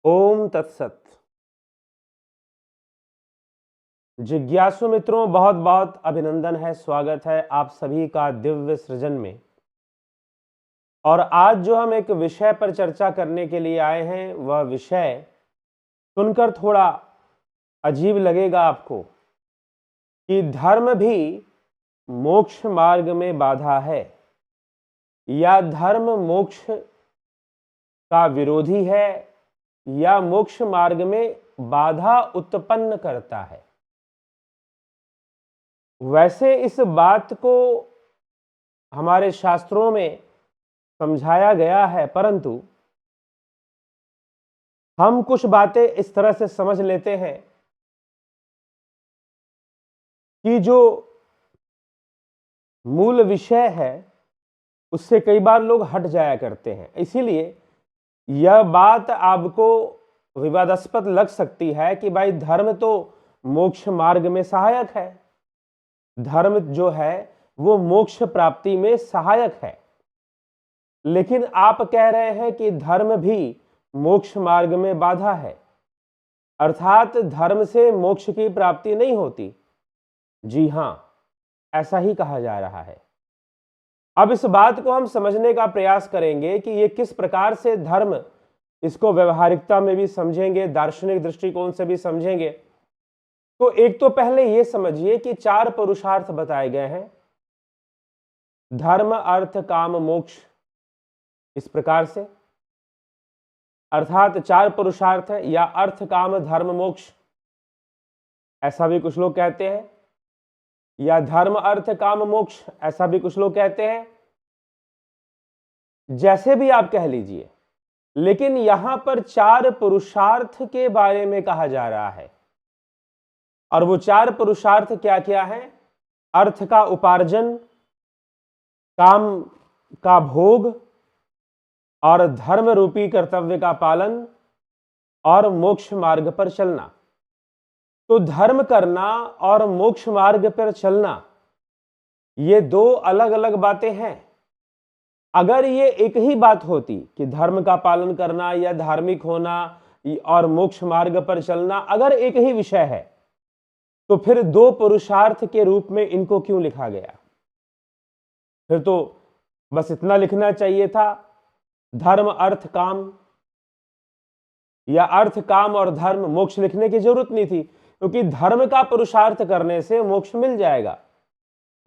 ओम तत्सत। जिज्ञासु मित्रों, बहुत बहुत अभिनंदन है, स्वागत है आप सभी का दिव्य सृजन में। और आज जो हम एक विषय पर चर्चा करने के लिए आए हैं, वह विषय सुनकर थोड़ा अजीब लगेगा आपको कि धर्म भी मोक्ष मार्ग में बाधा है या धर्म मोक्ष का विरोधी है या मोक्ष मार्ग में बाधा उत्पन्न करता है। वैसे इस बात को हमारे शास्त्रों में समझाया गया है, परंतु हम कुछ बातें इस तरह से समझ लेते हैं कि जो मूल विषय है उससे कई बार लोग हट जाया करते हैं। इसीलिए यह बात आपको विवादास्पद लग सकती है कि भाई धर्म तो मोक्ष मार्ग में सहायक है, धर्म जो है वो मोक्ष प्राप्ति में सहायक है। लेकिन आप कह रहे हैं कि धर्म भी मोक्ष मार्ग में बाधा है, अर्थात धर्म से मोक्ष की प्राप्ति नहीं होती। जी हां, ऐसा ही कहा जा रहा है। अब इस बात को हम समझने का प्रयास करेंगे कि ये किस प्रकार से धर्म, इसको व्यवहारिकता में भी समझेंगे, दार्शनिक दृष्टिकोण से भी समझेंगे। तो एक तो पहले ये समझिए कि 4 पुरुषार्थ बताए गए हैं, धर्म अर्थ काम मोक्ष, इस प्रकार से, अर्थात 4 पुरुषार्थ है, या अर्थ काम धर्म मोक्ष, ऐसा भी कुछ लोग कहते हैं, या धर्म अर्थ काम मोक्ष, ऐसा भी कुछ लोग कहते हैं। जैसे भी आप कह लीजिए, लेकिन यहां पर 4 पुरुषार्थ के बारे में कहा जा रहा है। और वो 4 पुरुषार्थ क्या क्या है? अर्थ का उपार्जन, काम का भोग, और धर्म रूपी कर्तव्य का पालन, और मोक्ष मार्ग पर चलना। तो धर्म करना और मोक्ष मार्ग पर चलना, ये 2 अलग अलग बातें हैं। अगर ये एक ही बात होती कि धर्म का पालन करना या धार्मिक होना और मोक्ष मार्ग पर चलना अगर एक ही विषय है, तो फिर 2 पुरुषार्थ के रूप में इनको क्यों लिखा गया? फिर तो बस इतना लिखना चाहिए था, धर्म अर्थ काम, या अर्थ काम और धर्म मोक्ष लिखने की जरूरत नहीं थी, क्योंकि धर्म का पुरुषार्थ करने से मोक्ष मिल जाएगा।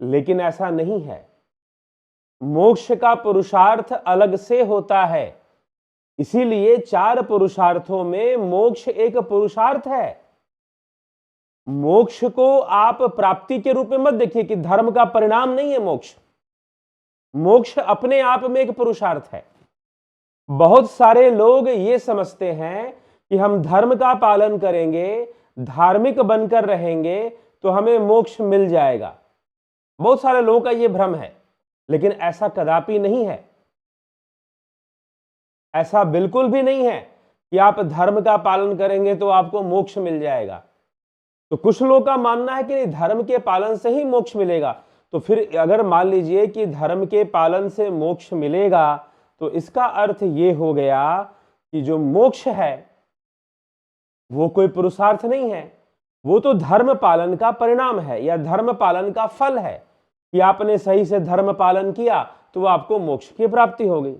लेकिन ऐसा नहीं है, मोक्ष का पुरुषार्थ अलग से होता है। इसीलिए 4 पुरुषार्थों में मोक्ष एक पुरुषार्थ है। मोक्ष को आप प्राप्ति के रूप में मत देखिए कि धर्म का परिणाम नहीं है मोक्ष। मोक्ष अपने आप में एक पुरुषार्थ है। बहुत सारे लोग ये समझते हैं कि हम धर्म का पालन करेंगे, धार्मिक बनकर रहेंगे तो हमें मोक्ष मिल जाएगा। बहुत सारे लोगों का यह भ्रम है, लेकिन ऐसा कदापि नहीं है। ऐसा बिल्कुल भी नहीं है कि आप धर्म का पालन करेंगे तो आपको मोक्ष मिल जाएगा। तो कुछ लोगों का मानना है कि धर्म के पालन से ही मोक्ष मिलेगा। तो फिर अगर मान लीजिए कि धर्म के पालन से मोक्ष मिलेगा, तो इसका अर्थ ये हो गया कि जो मोक्ष है वो कोई पुरुषार्थ नहीं है, वो तो धर्म पालन का परिणाम है या धर्म पालन का फल है कि आपने सही से धर्म पालन किया तो आपको मोक्ष की प्राप्ति हो गई।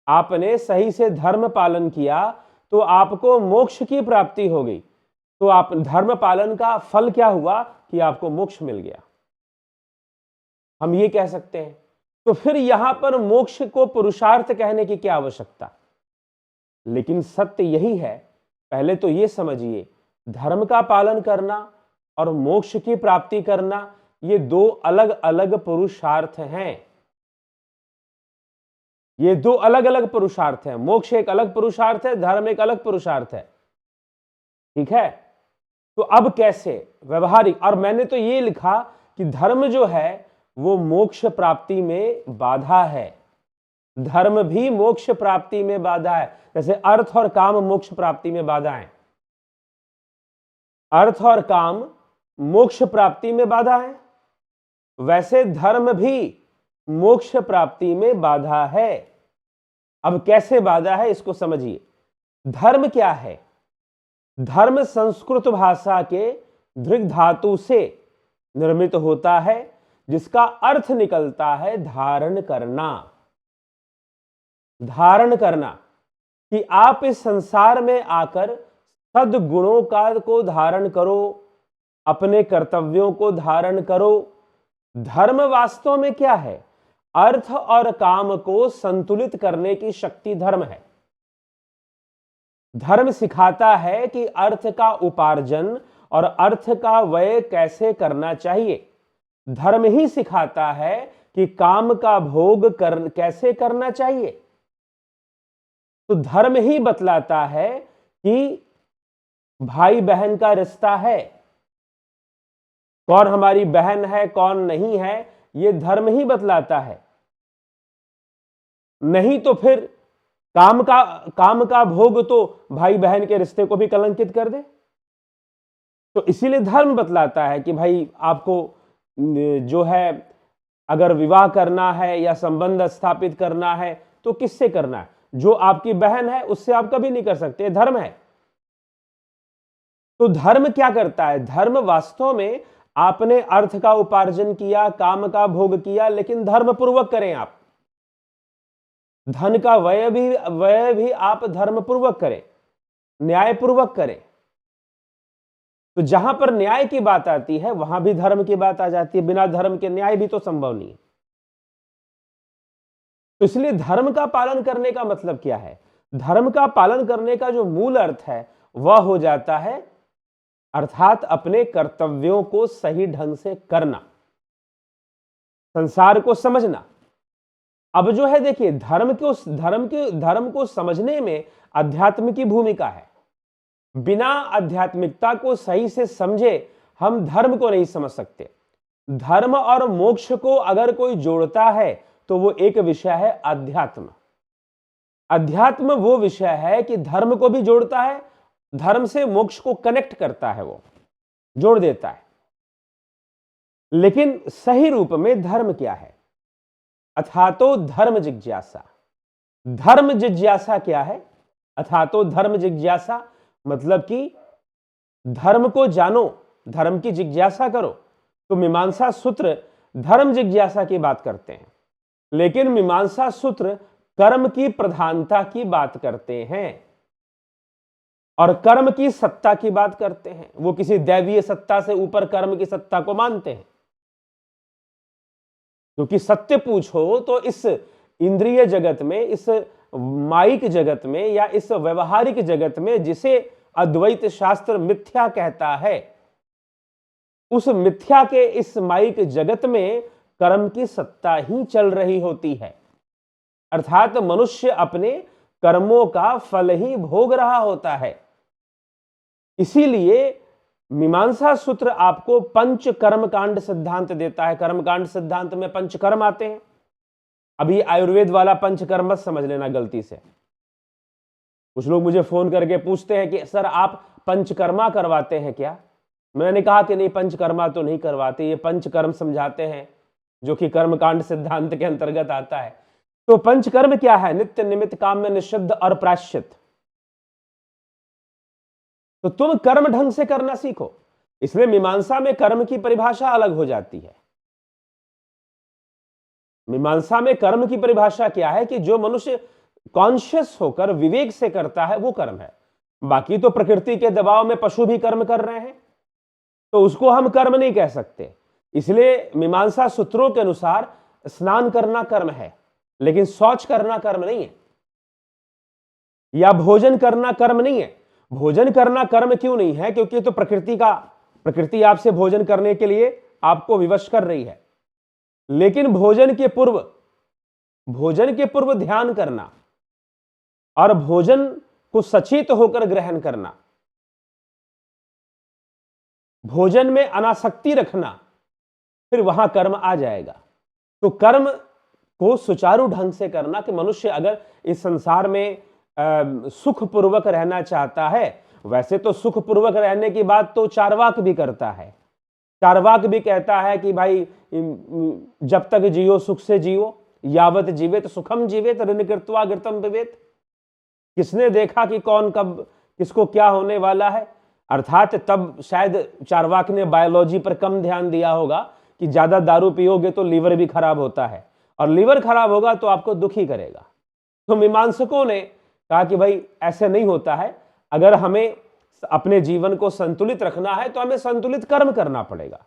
आपने सही से धर्म पालन किया तो आपको मोक्ष की प्राप्ति हो गई। तो आप धर्म पालन का फल क्या हुआ कि आपको मोक्ष मिल गया, हम ये कह सकते हैं। तो फिर यहां पर मोक्ष को पुरुषार्थ कहने की क्या आवश्यकता? लेकिन सत्य यही है, पहले तो ये समझिए, धर्म का पालन करना और मोक्ष की प्राप्ति करना ये 2 अलग अलग पुरुषार्थ हैं। ये 2 अलग अलग पुरुषार्थ हैं। मोक्ष एक अलग पुरुषार्थ है, धर्म एक अलग पुरुषार्थ है। ठीक है? तो अब कैसे व्यवहारिक? और मैंने तो ये लिखा कि धर्म जो है वो मोक्ष प्राप्ति में बाधा है। धर्म भी मोक्ष प्राप्ति में बाधा है, जैसे अर्थ और काम मोक्ष प्राप्ति में बाधा है। अर्थ और काम मोक्ष प्राप्ति में बाधा है, वैसे धर्म भी मोक्ष प्राप्ति में बाधा है। अब कैसे बाधा है इसको समझिए। धर्म क्या है? धर्म संस्कृत भाषा के धृग धातु से निर्मित होता है, जिसका अर्थ निकलता है धारण करना। धारण करना कि आप इस संसार में आकर सद्गुणों को धारण करो, अपने कर्तव्यों को धारण करो। धर्म वास्तव में क्या है? अर्थ और काम को संतुलित करने की शक्ति धर्म है। धर्म सिखाता है कि अर्थ का उपार्जन और अर्थ का व्यय कैसे करना चाहिए। धर्म ही सिखाता है कि काम का भोग कैसे करना चाहिए। तो धर्म ही बतलाता है कि भाई बहन का रिश्ता है, कौन हमारी बहन है कौन नहीं है, यह धर्म ही बतलाता है। नहीं तो फिर काम का भोग तो भाई बहन के रिश्ते को भी कलंकित कर दे। तो इसीलिए धर्म बतलाता है कि भाई आपको जो है अगर विवाह करना है या संबंध स्थापित करना है तो किससे करना है? जो आपकी बहन है उससे आप कभी नहीं कर सकते, धर्म है। तो धर्म क्या करता है? धर्म वास्तव में आपने अर्थ का उपार्जन किया, काम का भोग किया, लेकिन धर्म पूर्वक करें। आप धन का व्यय भी आप धर्म पूर्वक करें, न्याय पूर्वक करें। तो जहां पर न्याय की बात आती है वहां भी धर्म की बात आ जाती है। बिना धर्म के न्याय भी तो संभव नहीं है। तो इसलिए धर्म का पालन करने का मतलब क्या है? धर्म का पालन करने का जो मूल अर्थ है वह हो जाता है अर्थात अपने कर्तव्यों को सही ढंग से करना, संसार को समझना। अब जो है देखिए, धर्म को समझने में अध्यात्म की भूमिका है। बिना आध्यात्मिकता को सही से समझे हम धर्म को नहीं समझ सकते। धर्म और मोक्ष को अगर कोई जोड़ता है तो वो एक विषय है अध्यात्म। अध्यात्म वो विषय है कि धर्म को भी जोड़ता है, धर्म से मोक्ष को कनेक्ट करता है, वो जोड़ देता है। लेकिन सही रूप में धर्म क्या है? अथातो धर्म जिज्ञासा। धर्म जिज्ञासा क्या है? अथातो धर्म जिज्ञासा मतलब कि धर्म को जानो, धर्म की जिज्ञासा करो। तो मीमांसा सूत्र धर्म जिज्ञासा की बात करते हैं, लेकिन मीमांसा सूत्र कर्म की प्रधानता की बात करते हैं और कर्म की सत्ता की बात करते हैं। वो किसी दैवीय सत्ता से ऊपर कर्म की सत्ता को मानते हैं। क्योंकि सत्य पूछो तो इस इंद्रिय जगत में, इस माइक जगत में या इस व्यवहारिक जगत में जिसे अद्वैत शास्त्र मिथ्या कहता है, उस मिथ्या के इस माइक जगत में कर्म की सत्ता ही चल रही होती है। अर्थात मनुष्य अपने कर्मों का फल ही भोग रहा होता है। इसीलिए मीमांसा सूत्र आपको पंच कर्म कांड सिद्धांत देता है। कर्मकांड सिद्धांत में पंच कर्म आते हैं। अभी आयुर्वेद वाला पंचकर्म मत समझ लेना गलती से। कुछ लोग मुझे फोन करके पूछते हैं कि सर आप पंचकर्मा करवाते हैं क्या? मैंने कहा कि नहीं, पंचकर्मा तो नहीं करवाते, ये पंचकर्म समझाते हैं जो कि कर्मकांड सिद्धांत के अंतर्गत आता है। तो पंचकर्म क्या है? नित्य निमित्त काम्य निषिद्ध और प्रायश्चित। तो तुम कर्म ढंग से करना सीखो। इसलिए मीमांसा में कर्म की परिभाषा अलग हो जाती है। मीमांसा में कर्म की परिभाषा क्या है कि जो मनुष्य कॉन्शियस होकर विवेक से करता है वो कर्म है। बाकी तो प्रकृति के दबाव में पशु भी कर्म कर रहे हैं, तो उसको हम कर्म नहीं कह सकते। इसलिए मीमांसा सूत्रों के अनुसार स्नान करना कर्म है, लेकिन शौच करना कर्म नहीं है, या भोजन करना कर्म नहीं है। भोजन करना कर्म क्यों नहीं है? क्योंकि तो प्रकृति आपसे भोजन करने के लिए आपको विवश कर रही है। लेकिन भोजन के पूर्व ध्यान करना और भोजन को सचेत होकर ग्रहण करना, भोजन में अनासक्ति रखना, फिर वहां कर्म आ जाएगा। तो कर्म को सुचारू ढंग से करना कि मनुष्य अगर इस संसार में सुखपूर्वक रहना चाहता है, वैसे तो सुखपूर्वक रहने की बात तो चार्वाक भी करता है। चार्वाक भी कहता है कि भाई जब तक जियो सुख से जियो, यावत जीवेत सुखम जीवेत ऋण कृत्वा घृतम पिबेत। किसने देखा कि कौन कब किसको क्या होने वाला है? अर्थात तब शायद चार्वाक ने बायोलॉजी पर कम ध्यान दिया होगा कि ज्यादा दारू पियोगे तो लीवर भी खराब होता है, और लीवर खराब होगा तो आपको दुखी करेगा। तो मीमांसकों ने कहा कि भाई ऐसे नहीं होता है, अगर हमें अपने जीवन को संतुलित रखना है तो हमें संतुलित कर्म करना पड़ेगा।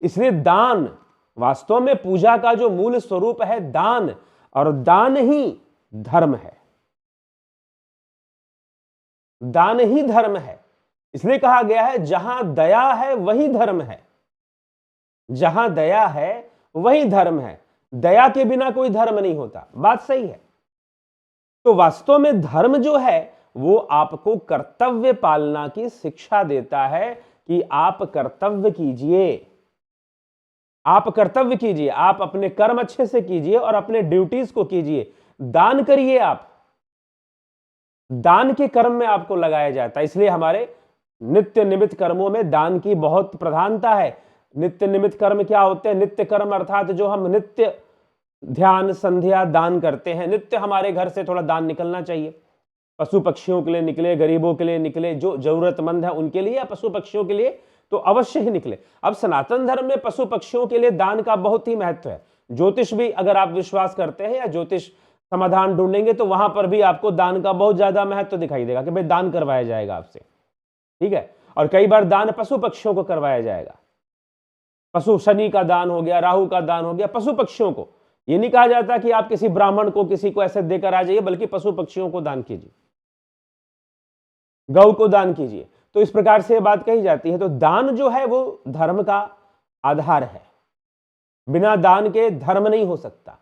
इसलिए दान, वास्तव में पूजा का जो मूल स्वरूप है दान, और दान ही धर्म है, दान ही धर्म है। इसलिए कहा गया है जहां दया है वही धर्म है, जहां दया है वही धर्म है, दया के बिना कोई धर्म नहीं होता। बात सही है। तो वास्तव में धर्म जो है वो आपको कर्तव्य पालना की शिक्षा देता है कि आप कर्तव्य कीजिए, आप कर्तव्य कीजिए, आप अपने कर्म अच्छे से कीजिए और अपने ड्यूटीज को कीजिए। दान करिए, आप दान के कर्म में आपको लगाया जाता है। इसलिए हमारे नित्य निमित्त कर्मों में दान की बहुत प्रधानता है। नित्य निमित्त कर्म क्या होते हैं? नित्य कर्म अर्थात जो हम नित्य ध्यान संध्या दान करते हैं, नित्य हमारे घर से थोड़ा दान निकलना चाहिए। पशु पक्षियों के लिए निकले, गरीबों के लिए निकले, जो जरूरतमंद है उनके लिए, या पशु पक्षियों के लिए तो अवश्य ही निकले। अब सनातन धर्म में पशु पक्षियों के लिए दान का बहुत ही महत्व है। ज्योतिष भी अगर आप विश्वास करते हैं या ज्योतिष समाधान ढूंढेंगे तो वहां पर भी आपको दान का बहुत ज्यादा महत्व दिखाई देगा कि भाई दान करवाया जाएगा आपसे, ठीक है। और कई बार दान पशु पक्षियों को करवाया जाएगा। पशु, शनि का दान हो गया, राहु का दान हो गया, पशु पक्षियों को। यह नहीं कहा जाता कि आप किसी ब्राह्मण को, किसी को ऐसे देकर आ जाइए, बल्कि पशु पक्षियों को दान कीजिए, गौ को दान कीजिए। तो इस प्रकार से बात कही जाती है। तो दान जो है वो धर्म का आधार है, बिना दान के धर्म नहीं हो सकता।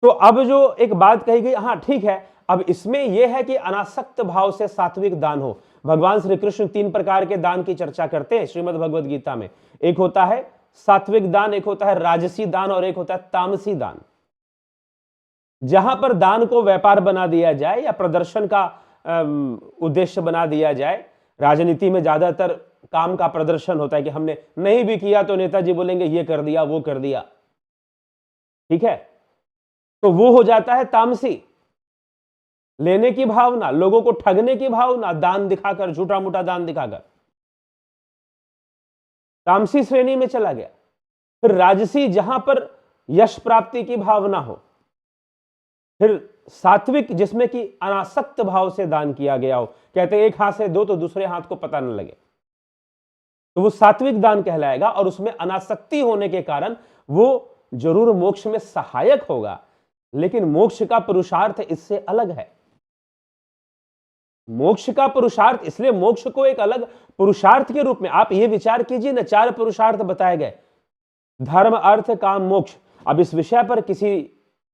तो अब जो एक बात कही गई, हाँ ठीक है, अब इसमें यह है कि अनासक्त भाव से सात्विक दान हो। भगवान श्री कृष्ण 3 प्रकार के दान की चर्चा करते हैं श्रीमद् भगवद गीता में। एक होता है सात्विक दान, एक होता है राजसी दान, और एक होता है तामसी दान। जहां पर दान को व्यापार बना दिया जाए या प्रदर्शन का उद्देश्य बना दिया जाए, राजनीति में ज्यादातर काम का प्रदर्शन होता है कि हमने नहीं भी किया तो नेताजी बोलेंगे ये कर दिया, वो कर दिया, ठीक है। तो वो हो जाता है तामसी, लेने की भावना, लोगों को ठगने की भावना, दान दिखाकर, झूठा मूठा दान दिखाकर, तामसी श्रेणी में चला गया। फिर राजसी, जहां पर यश प्राप्ति की भावना हो। फिर सात्विक, जिसमें कि अनासक्त भाव से दान किया गया हो, कहते हैं एक हाथ से दो तो दूसरे हाथ को पता न लगे, तो वो सात्विक दान कहलाएगा। और उसमें अनासक्ति होने के कारण वो जरूर मोक्ष में सहायक होगा, लेकिन मोक्ष का पुरुषार्थ इससे अलग है। मोक्ष का पुरुषार्थ, इसलिए मोक्ष को एक अलग पुरुषार्थ के रूप में आप ये विचार कीजिए ना, 4 पुरुषार्थ बताए गए, धर्म अर्थ काम मोक्ष। अब इस विषय पर किसी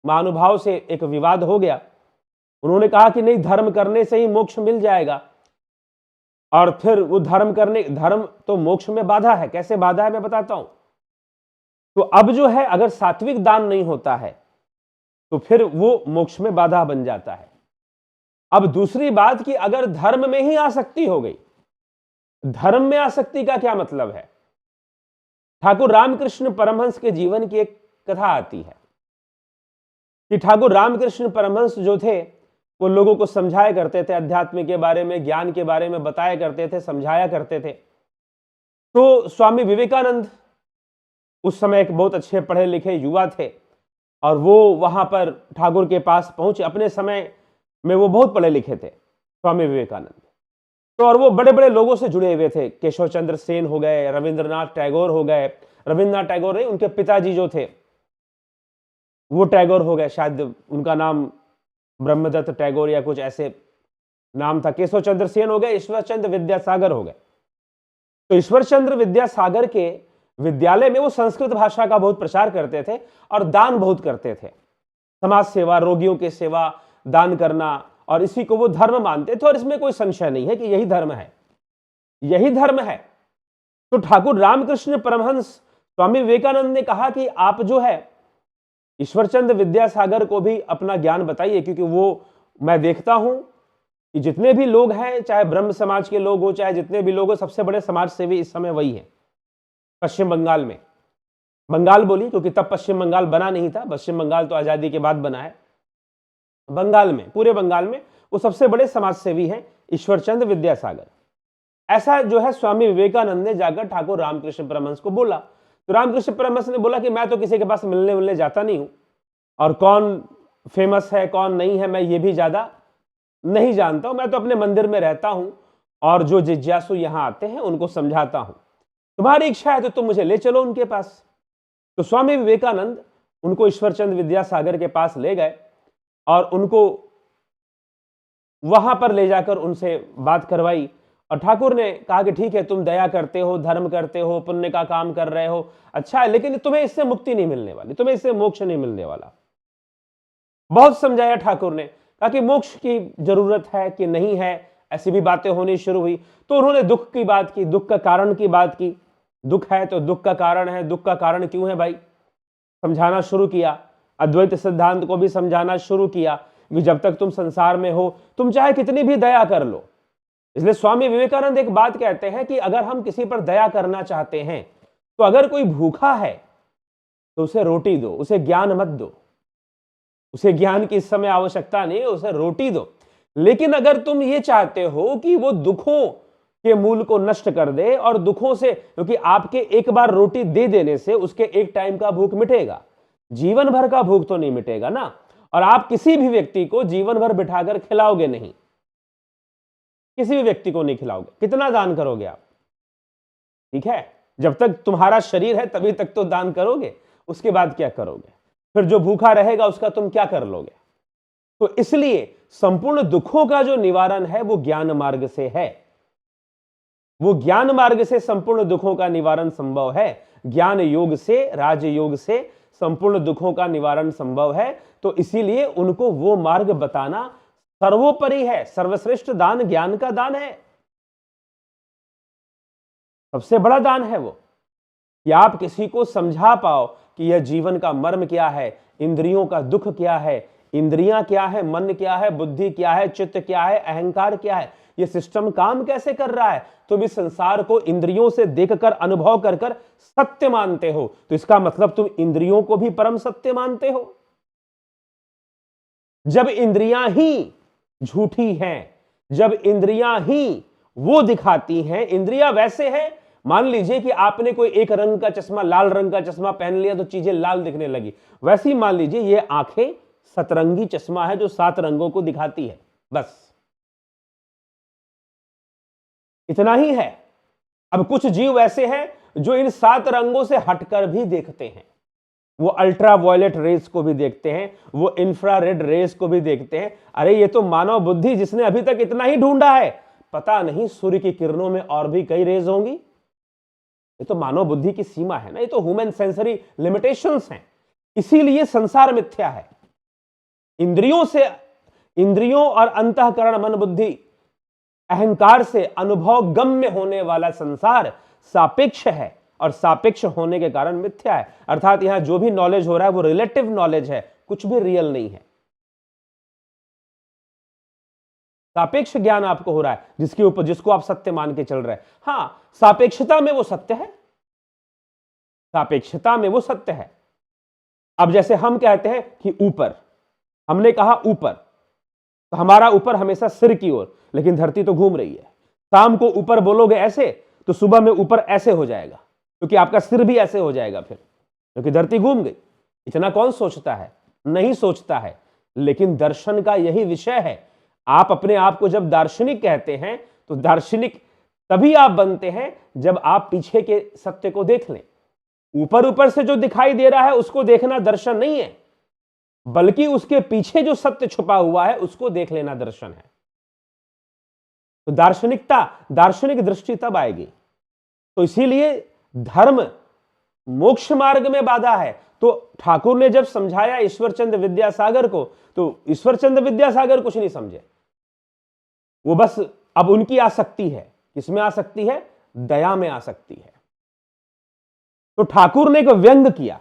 महानुभाव से एक विवाद हो गया। उन्होंने कहा कि नहीं, धर्म करने से ही मोक्ष मिल जाएगा, और फिर वो धर्म तो मोक्ष में बाधा है। कैसे बाधा है मैं बताता हूं। तो अब जो है, अगर सात्विक दान नहीं होता है तो फिर वो मोक्ष में बाधा बन जाता है। अब दूसरी बात कि अगर धर्म में ही आसक्ति हो गई, धर्म में आसक्ति का क्या मतलब है? ठाकुर रामकृष्ण परमहंस के जीवन की एक कथा आती है कि ठाकुर रामकृष्ण परमहंस जो थे वो लोगों को समझाया करते थे, अध्यात्म के बारे में, ज्ञान के बारे में बताया करते थे, समझाया करते थे। तो स्वामी विवेकानंद उस समय एक बहुत अच्छे पढ़े लिखे युवा थे, और वो वहां पर ठाकुर के पास पहुंचे। अपने समय में वो बहुत पढ़े लिखे थे स्वामी विवेकानंद, तो और वो बड़े बड़े लोगों से जुड़े हुए थे। केशव चंद्र सेन हो गए, रविंद्रनाथ टैगोर हो गए, रविंद्रनाथ टैगोर नहीं, उनके पिताजी जो थे वो टैगोर हो गए, शायद उनका नाम ब्रह्मदत्त टैगोर या कुछ ऐसे नाम था। केशव चंद्र सेन हो गए, ईश्वर चंद्र विद्यासागर हो गए। तो ईश्वर चंद्र विद्यासागर के विद्यालय में वो संस्कृत भाषा का बहुत प्रचार करते थे और दान बहुत करते थे, समाज सेवा, रोगियों की सेवा, दान करना, और इसी को वो धर्म मानते थे। और इसमें कोई संशय नहीं है कि यही धर्म है, यही धर्म है। तो ठाकुर रामकृष्ण परमहंस स्वामी विवेकानंद ने कहा कि आप जो है ईश्वरचंद्र विद्यासागर को भी अपना ज्ञान बताइए, क्योंकि वो मैं देखता हूं कि जितने भी लोग हैं, चाहे ब्रह्म समाज के लोग हो, चाहे जितने भी लोग हो, सबसे बड़े समाज सेवी इस समय वही है पश्चिम बंगाल में। बंगाल बोली क्योंकि तब पश्चिम बंगाल बना नहीं था, पश्चिम बंगाल तो आजादी के बाद बना है। बंगाल में, पूरे बंगाल में वो सबसे बड़े समाजसेवी हैं, ईश्वरचंद विद्यासागर। ऐसा जो है स्वामी विवेकानंद ने जाकर ठाकुर रामकृष्ण परमहंस को बोला। तो रामकृष्ण परमहंस ने बोला कि मैं तो किसी के पास मिलने जाता नहीं हूं, और कौन फेमस है कौन नहीं है मैं ये भी ज्यादा नहीं जानता हूं, मैं तो अपने मंदिर में रहता हूं और जो जिज्ञासु यहां आते हैं उनको समझाता हूं। तुम्हारी इच्छा है तो तुम मुझे ले चलो उनके पास। तो स्वामी विवेकानंद उनको ईश्वरचंद विद्यासागर के पास ले गए और उनको वहां पर ले जाकर उनसे बात करवाई, और ठाकुर ने कहा कि ठीक है, तुम दया करते हो, धर्म करते हो, पुण्य का काम कर रहे हो, अच्छा है, लेकिन तुम्हें इससे मुक्ति नहीं मिलने वाली, तुम्हें इससे मोक्ष नहीं मिलने वाला। बहुत समझाया ठाकुर ने, कहा कि मोक्ष की जरूरत है कि नहीं है, ऐसी भी बातें होनी शुरू हुई। तो उन्होंने दुख की बात की, दुख का कारण की बात की। दुख है तो दुख का कारण है, दुख का कारण क्यों है भाई, समझाना शुरू किया। अद्वैत सिद्धांत को भी समझाना शुरू किया कि जब तक तुम संसार में हो तुम चाहे कितनी भी दया कर लो। इसलिए स्वामी विवेकानंद एक बात कहते हैं कि अगर हम किसी पर दया करना चाहते हैं तो अगर कोई भूखा है तो उसे रोटी दो, उसे ज्ञान मत दो। उसे ज्ञान की इस समय आवश्यकता नहीं है, उसे रोटी दो। लेकिन अगर तुम ये चाहते हो कि वो दुखों के मूल को नष्ट कर दे और दुखों से, क्योंकि आपके एक बार रोटी दे देने से उसके एक टाइम का भूख मिटेगा, जीवन भर का भूख तो नहीं मिटेगा ना। और आप किसी भी व्यक्ति को जीवन भर बिठाकर खिलाओगे नहीं, किसी भी व्यक्ति को नहीं खिलाओगे, कितना दान करोगे आप, ठीक है, जब तक तुम्हारा शरीर है तभी तक तो दान करोगे, उसके बाद क्या करोगे, फिर जो भूखा रहेगा उसका तुम क्या कर लोगे। तो इसलिए संपूर्ण दुखों का जो निवारण है वो ज्ञान मार्ग से है, वो ज्ञान मार्ग से संपूर्ण दुखों का निवारण संभव है। ज्ञान योग से, राजयोग से संपूर्ण दुखों का निवारण संभव है। तो इसीलिए उनको वो मार्ग बताना सर्वोपरि है। सर्वश्रेष्ठ दान ज्ञान का दान है, सबसे बड़ा दान है वो, कि आप किसी को समझा पाओ कि यह जीवन का मर्म क्या है, इंद्रियों का दुख क्या है, इंद्रियां क्या है, मन क्या है, बुद्धि क्या है, चित्त क्या है, अहंकार क्या है, ये सिस्टम काम कैसे कर रहा है। तुम इस संसार को इंद्रियों से देखकर अनुभव कर कर सत्य मानते हो, तो इसका मतलब तुम इंद्रियों को भी परम सत्य मानते हो। जब इंद्रियां ही झूठी हैं, जब इंद्रियां ही वो दिखाती हैं, इंद्रियां वैसे हैं, मान लीजिए कि आपने कोई एक रंग का चश्मा, लाल रंग का चश्मा पहन लिया तो चीजें लाल दिखने लगी, वैसे ही मान लीजिए ये आंखें सतरंगी चश्मा है जो 7 रंगों को दिखाती है, बस इतना ही है। अब कुछ जीव ऐसे हैं जो इन 7 रंगों से हटकर भी देखते हैं, वो अल्ट्रा वायलेट रेस को भी देखते हैं, वो इंफ्रारेड रेस को भी देखते हैं। अरे ये तो मानव बुद्धि जिसने अभी तक इतना ही ढूंढा है, पता नहीं सूर्य की किरणों में और भी कई रेज होंगी। ये तो मानव बुद्धि की सीमा है ना, ये तो ह्यूमन सेंसरी लिमिटेशंस हैं। इसीलिए संसार मिथ्या है। इंद्रियों और अंतःकरण, मन, बुद्धि, अहंकार से अनुभव गम्य होने वाला संसार सापेक्ष है, और सापेक्ष होने के कारण मिथ्या है। अर्थात यहां जो भी नॉलेज हो रहा है वो रिलेटिव नॉलेज है, कुछ भी रियल नहीं है। सापेक्ष ज्ञान आपको हो रहा है जिसको आप सत्य मान के चल रहे हैं। हां, सापेक्षता में वो सत्य है, सापेक्षता में वो सत्य है। अब जैसे हम कहते हैं कि ऊपर, हमने कहा ऊपर, तो हमारा ऊपर हमेशा सिर की ओर, लेकिन धरती तो घूम रही है। शाम को ऊपर बोलोगे ऐसे तो सुबह में ऊपर ऐसे हो जाएगा, क्योंकि आपका सिर भी ऐसे हो जाएगा फिर, क्योंकि धरती घूम गई। इतना कौन सोचता है, नहीं सोचता है। लेकिन दर्शन का यही विषय है। आप अपने आप को जब दार्शनिक कहते हैं तो दार्शनिक तभी आप बनते हैं जब आप पीछे के सत्य को देख लें। ऊपर ऊपर से जो दिखाई दे रहा है उसको देखना दर्शन नहीं है, बल्कि उसके पीछे जो सत्य छुपा हुआ है उसको देख लेना दर्शन है। तो दार्शनिक दृष्टि तब आएगी। तो इसीलिए धर्म मोक्ष मार्ग में बाधा है। तो ठाकुर ने जब समझाया ईश्वरचंद विद्यासागर को, तो ईश्वरचंद विद्यासागर कुछ नहीं समझे। वो बस अब उनकी आसक्ति है, किसमें आसक्ति है, दया में आसक्ति है। तो ठाकुर ने एक व्यंग किया।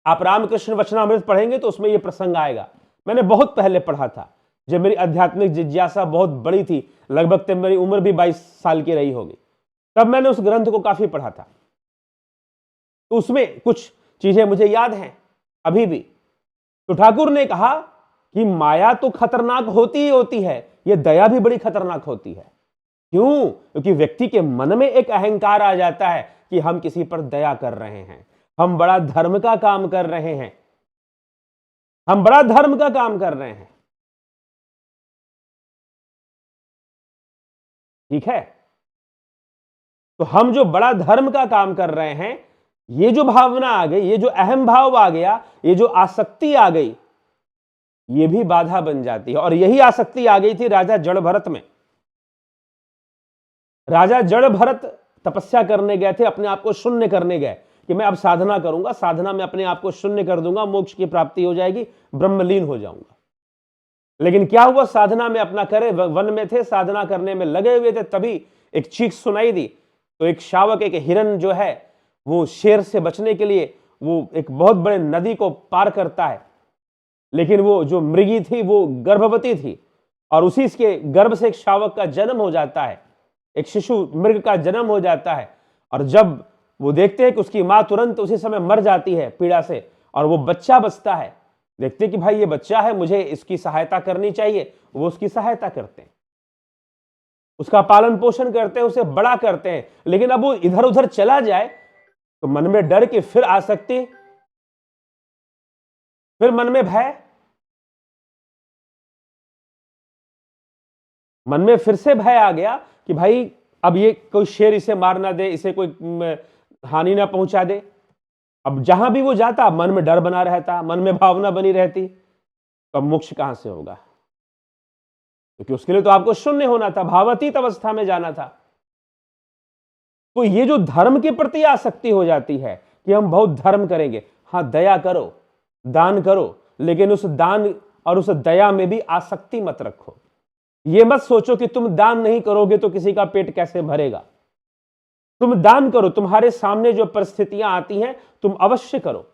आप रामकृष्ण वचनामृत पढ़ेंगे तो उसमें यह प्रसंग आएगा। मैंने बहुत पहले पढ़ा था, जब मेरी आध्यात्मिक जिज्ञासा बहुत बड़ी थी, लगभग तब मेरी उम्र भी 22 साल की रही होगी, तब मैंने उस ग्रंथ को काफी पढ़ा था। तो उसमें कुछ चीजें मुझे याद हैं अभी भी। तो ठाकुर ने कहा कि माया तो खतरनाक होती ही होती है, यह दया भी बड़ी खतरनाक होती है। क्यों? क्योंकि व्यक्ति के मन में एक अहंकार आ जाता है कि हम किसी पर दया कर रहे हैं, हम बड़ा धर्म का काम कर रहे हैं, हम बड़ा धर्म का काम कर रहे हैं। ठीक है, तो हम जो बड़ा धर्म का काम कर रहे हैं, ये जो भावना आ गई, ये जो अहम भाव आ गया, ये जो आसक्ति आ गई, ये भी बाधा बन जाती है। और यही आसक्ति आ गई थी राजा जड़ भरत में। राजा जड़ भरत तपस्या करने गए थे, अपने आप को शून्य करने गए कि मैं अब साधना करूंगा, साधना में अपने आप को शून्य कर दूंगा, मोक्ष की प्राप्ति हो जाएगी, ब्रह्मलीन हो जाऊंगा। लेकिन क्या हुआ, साधना में अपना करे, वन में थे, साधना करने में लगे हुए थे, तभी एक चीख सुनाई दी। तो एक शावक, एक हिरन जो है, वो शेर से बचने के लिए वो एक बहुत बड़े नदी को पार करता है, लेकिन वो जो मृगी थी वो गर्भवती थी, और उसी के गर्भ से एक शावक का जन्म हो जाता है, एक शिशु मृग का जन्म हो जाता है। और जब वो देखते हैं कि उसकी मां तुरंत उसी समय मर जाती है पीड़ा से, और वो बच्चा बचता है, देखते हैं कि भाई ये बच्चा है, मुझे इसकी सहायता करनी चाहिए, वो उसकी सहायता करते हैं, उसका पालन पोषण करते हैं, उसे बड़ा करते हैं। लेकिन अब वो इधर उधर चला जाए तो मन में डर की फिर आसक्ति, फिर मन में भय, मन में फिर से भय आ गया कि भाई अब ये कोई शेर इसे मार ना दे, इसे कोई हानि ना पहुंचा दे। अब जहां भी वो जाता मन में डर बना रहता, मन में भावना बनी रहती, तो अब मोक्ष कहां से होगा? क्योंकि उसके लिए तो आपको शून्य होना था, भावातीत अवस्था में जाना था। तो ये जो धर्म के प्रति आसक्ति हो जाती है कि हम बहुत धर्म करेंगे, हाँ दया करो, दान करो, लेकिन उस दान और उस दया में भी आसक्ति मत रखो। ये मत सोचो कि तुम दान नहीं करोगे तो किसी का पेट कैसे भरेगा। तुम दान करो, तुम्हारे सामने जो परिस्थितियां आती हैं तुम अवश्य करो।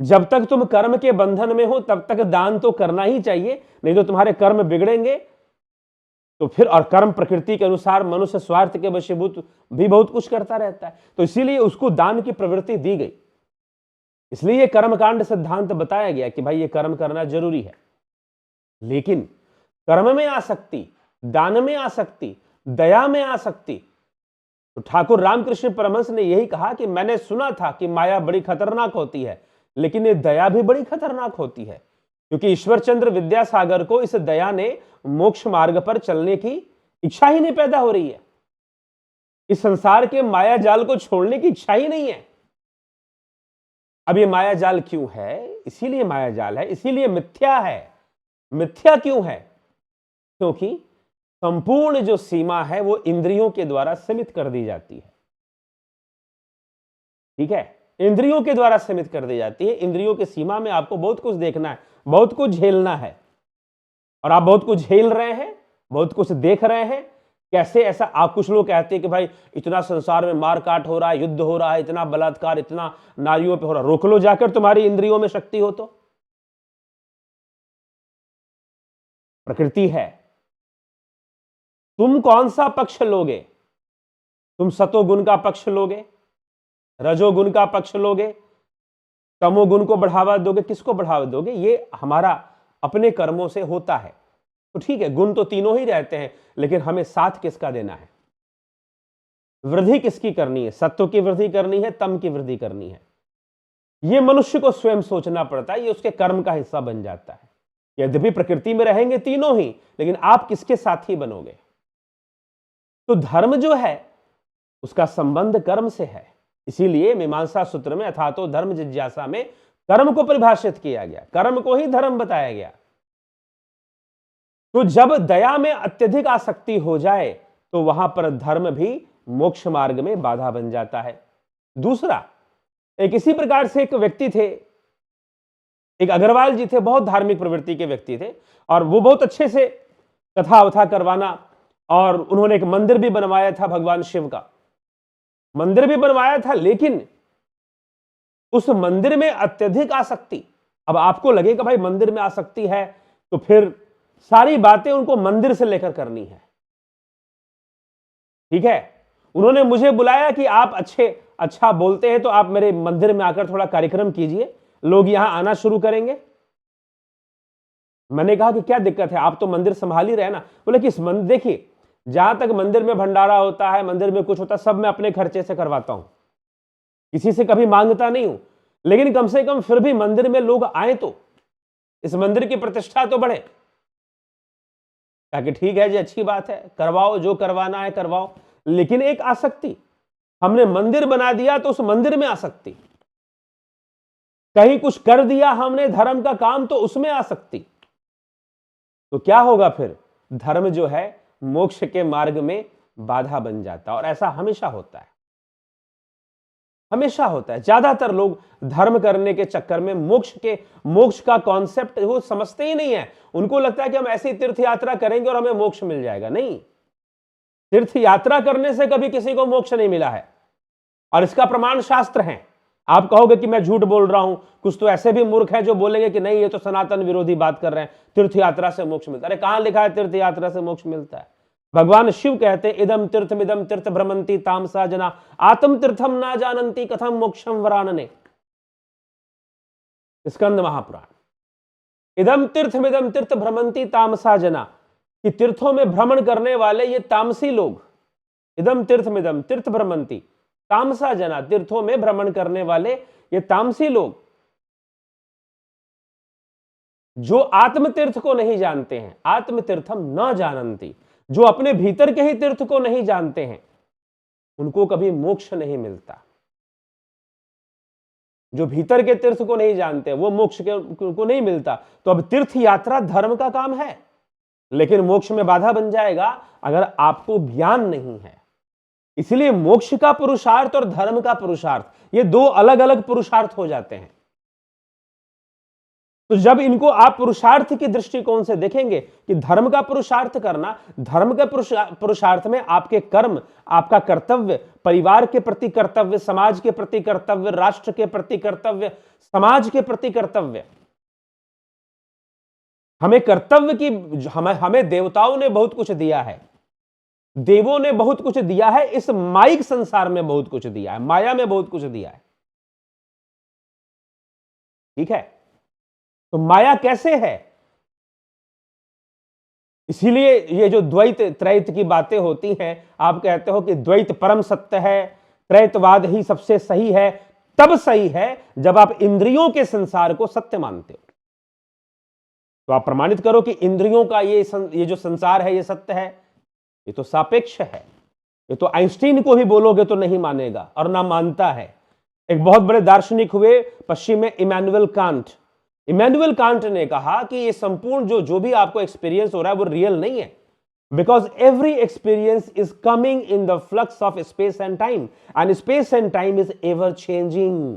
जब तक तुम कर्म के बंधन में हो तब तक दान तो करना ही चाहिए, नहीं तो तुम्हारे कर्म बिगड़ेंगे तो फिर, और कर्म प्रकृति के अनुसार मनुष्य स्वार्थ के वशीभूत भी बहुत कुछ करता रहता है, तो इसीलिए उसको दान की प्रवृत्ति दी गई। इसलिए ये कर्मकांड सिद्धांत बताया गया कि भाई ये कर्म करना जरूरी है। लेकिन कर्म में आसक्ति, दान में आसक्ति, दया में आसक्ति, तो ठाकुर रामकृष्ण परमहंस ने यही कहा कि मैंने सुना था कि माया बड़ी खतरनाक होती है, लेकिन ये दया भी बड़ी खतरनाक होती है, क्योंकि ईश्वरचंद्र विद्यासागर को इस दया ने मोक्ष मार्ग पर चलने की इच्छा ही नहीं पैदा हो रही है। इस संसार के माया जाल को छोड़ने की इच्छा ही नहीं है। अब ये माया जाल क्यों है? इसीलिए माया जाल है, इसीलिए मिथ्या है। मिथ्या क्यों है? क्योंकि संपूर्ण जो सीमा है वो इंद्रियों के द्वारा सीमित कर दी जाती है। ठीक है, इंद्रियों के द्वारा सीमित कर दी जाती है। इंद्रियों की सीमा में आपको बहुत कुछ देखना है, बहुत कुछ झेलना है, और आप बहुत कुछ झेल रहे हैं, बहुत कुछ देख रहे हैं। कैसे ऐसा, आप कुछ लोग कहते हैं कि भाई इतना संसार में मार काट हो रहा है, युद्ध हो रहा है, इतना बलात्कार, इतना नारियों पे हो रहा है, रोक लो जाकर, तुम्हारी इंद्रियों में शक्ति हो तो। प्रकृति है, तुम कौन सा पक्ष लोगे? तुम सतोगुण का पक्ष लोगे, रजोगुण का पक्ष लोगे, तमोगुण को बढ़ावा दोगे? किसको बढ़ावा दोगे? ये हमारा अपने कर्मों से होता है। तो ठीक है, गुण तो तीनों ही रहते हैं, लेकिन हमें साथ किसका देना है? वृद्धि किसकी करनी है? सत्व की वृद्धि करनी है, तम की वृद्धि करनी है? यह मनुष्य को स्वयं सोचना पड़ता है, ये उसके कर्म का हिस्सा बन जाता है। यद्यपि प्रकृति में रहेंगे तीनों ही, लेकिन आप किसके साथी बनोगे? तो धर्म जो है उसका संबंध कर्म से है। इसीलिए मीमांसा सूत्र में अथातो धर्म जिज्ञासा में कर्म को परिभाषित किया गया, कर्म को ही धर्म बताया गया। तो जब दया में अत्यधिक आसक्ति हो जाए तो वहां पर धर्म भी मोक्ष मार्ग में बाधा बन जाता है। दूसरा, एक इसी प्रकार से एक व्यक्ति थे, एक अग्रवाल जी थे, बहुत धार्मिक प्रवृत्ति के व्यक्ति थे, और वो बहुत अच्छे से कथा वथा करवाना, और उन्होंने एक मंदिर भी बनवाया था, भगवान शिव का मंदिर भी बनवाया था। लेकिन उस मंदिर में अत्यधिक आसक्ति, अब आपको लगेगा भाई मंदिर में आसक्ति है तो फिर सारी बातें उनको मंदिर से लेकर करनी है। ठीक है, उन्होंने मुझे बुलाया कि आप अच्छा बोलते हैं तो आप मेरे मंदिर में आकर थोड़ा कार्यक्रम कीजिए, लोग यहां आना शुरू करेंगे। मैंने कहा कि क्या दिक्कत है, आप तो मंदिर संभाल ही रहे ना। बोले कि इस मंदिर, देखिए जहां तक मंदिर में भंडारा होता है, मंदिर में कुछ होता है, सब मैं अपने खर्चे से करवाता हूं, किसी से कभी मांगता नहीं हूं, लेकिन कम से कम फिर भी मंदिर में लोग आए तो इस मंदिर की प्रतिष्ठा तो बढ़े। ताकि ठीक है जी, अच्छी बात है, करवाओ, जो करवाना है करवाओ, लेकिन एक आसक्ति, हमने मंदिर बना दिया तो उस मंदिर में आसक्ति, कहीं कुछ कर दिया हमने धर्म का काम तो उसमें आसक्ति, तो क्या होगा फिर, धर्म जो है मोक्ष के मार्ग में बाधा बन जाता है। और ऐसा हमेशा होता है, हमेशा होता है। ज्यादातर लोग धर्म करने के चक्कर में मोक्ष का कॉन्सेप्ट वो समझते ही नहीं है। उनको लगता है कि हम ऐसी तीर्थ यात्रा करेंगे और हमें मोक्ष मिल जाएगा। नहीं, तीर्थ यात्रा करने से कभी किसी को मोक्ष नहीं मिला है, और इसका प्रमाण शास्त्र है। आप कहोगे कि मैं झूठ बोल रहा हूं, कुछ तो ऐसे भी मूर्ख हैं जो बोलेंगे कि नहीं, ये तो सनातन विरोधी बात कर रहे हैं, तीर्थ यात्रा से मोक्ष मिलता है। अरे कहां लिखा है तीर्थ यात्रा से मोक्ष मिलता है? भगवान शिव कहते हैं, इदम तीर्थमिदम तीर्थ भ्रमंती तामसा जना आत्म तीर्थम ना जानंती कथम मोक्षम वरानने। स्कंद महापुराण। इदम तीर्थमिदम तीर्थ भ्रमंती तामसा जना, कि तीर्थों में भ्रमण करने वाले ये तामसी लोग, इदम तीर्थमिदम तीर्थ भ्रमंती तामसा जना, तीर्थों में भ्रमण करने वाले ये तामसी लोग जो आत्म तीर्थ को नहीं जानते हैं, आत्म तीर्थम न जानंती, जो अपने भीतर के ही तीर्थ को नहीं जानते हैं, उनको कभी मोक्ष नहीं मिलता। जो भीतर के तीर्थ को नहीं जानते वो मोक्ष को नहीं मिलता। तो अब तीर्थ यात्रा धर्म का काम है, लेकिन मोक्ष में बाधा बन जाएगा अगर आपको ज्ञान नहीं है। इसलिए मोक्ष का पुरुषार्थ और धर्म का पुरुषार्थ ये दो अलग अलग पुरुषार्थ हो जाते हैं। तो जब इनको आप पुरुषार्थ की दृष्टिकोण से देखेंगे कि धर्म का पुरुषार्थ करना, धर्म के पुरुषार्थ में आपके कर्म, आपका कर्तव्य, परिवार के प्रति कर्तव्य, समाज के प्रति कर्तव्य, राष्ट्र के प्रति कर्तव्य, समाज के प्रति कर्तव्य, हमें कर्तव्य की, हमें देवताओं ने बहुत कुछ दिया है, देवों ने बहुत कुछ दिया है, इस माइक संसार में बहुत कुछ दिया है, माया में बहुत कुछ दिया है। ठीक है, तो माया कैसे है? इसीलिए ये जो द्वैत त्रैत की बातें होती हैं, आप कहते हो कि द्वैत परम सत्य है, त्रैतवाद ही सबसे सही है, तब सही है जब आप इंद्रियों के संसार को सत्य मानते हो। तो आप प्रमाणित करो कि इंद्रियों का ये जो संसार है ये सत्य है। ये तो सापेक्ष है, ये तो आइंस्टीन को भी बोलोगे तो नहीं मानेगा और ना मानता है। एक बहुत बड़े दार्शनिक हुए पश्चिम में, इमैनुअल कांट। इमैनुअल कांट ने कहा कि ये संपूर्ण जो भी आपको एक्सपीरियंस हो रहा है वो रियल नहीं है, because every experience is coming in the flux of space and time, and space and time is ever changing.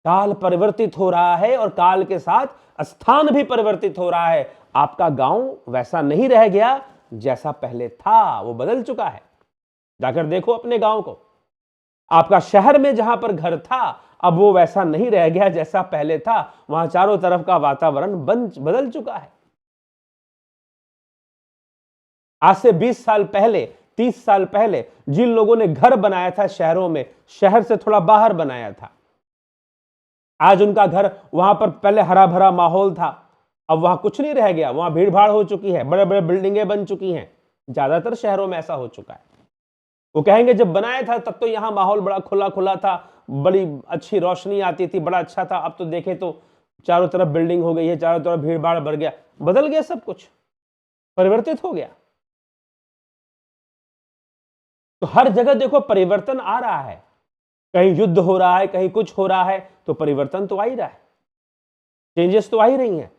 काल परिवर्तित हो रहा है और काल के साथ स्थान भी परिवर्तित हो रहा है। आपका गांव वैसा नहीं रह गया जैसा पहले था, वो बदल चुका है। जाकर देखो अपने गांव को। आपका शहर में जहां पर घर था अब वो वैसा नहीं रह गया जैसा पहले था, वहां चारों तरफ का वातावरण बदल चुका है। आज से 20 साल पहले, 30 साल पहले जिन लोगों ने घर बनाया था शहरों में, शहर से थोड़ा बाहर बनाया था, आज उनका घर, वहां पर पहले हरा भरा माहौल था, अब वहां कुछ नहीं रह गया, वहां भीड़ भाड़ हो चुकी है, बड़े बड़े बिल्डिंगें बन चुकी हैं। ज्यादातर शहरों में ऐसा हो चुका है। वो कहेंगे जब बनाया था तब तो यहां माहौल बड़ा खुला खुला था, बड़ी अच्छी रोशनी आती थी, बड़ा अच्छा था। अब तो देखें तो चारों तरफ बिल्डिंग हो गई है, चारों तरफ भीड़ भाड़ बढ़ गया, बदल गया, सब कुछ परिवर्तित हो गया। तो हर जगह देखो परिवर्तन आ रहा है, कहीं युद्ध हो रहा है, कहीं कुछ हो रहा है, तो परिवर्तन तो आ ही रहा है, चेंजेस तो आ ही रही हैं।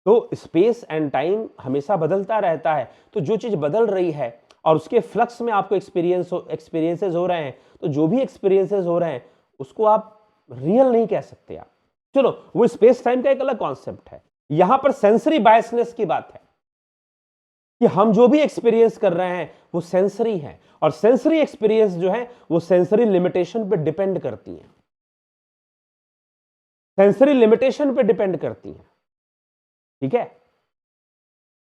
तो स्पेस एंड टाइम हमेशा बदलता रहता है। तो जो चीज बदल रही है और उसके फ्लक्स में आपको एक्सपीरियंसेस हो रहे हैं, तो जो भी एक्सपीरियंसेस हो रहे हैं उसको आप रियल नहीं कह सकते आप। चलो, वो स्पेस टाइम का एक अलग कॉन्सेप्ट है। यहां पर सेंसरी बायसनेस की बात है कि हम जो भी एक्सपीरियंस कर रहे हैं वो सेंसरी है, और सेंसरी एक्सपीरियंस जो है वो सेंसरी लिमिटेशन पे डिपेंड करती है, सेंसरी लिमिटेशन पे डिपेंड करती है। ठीक है,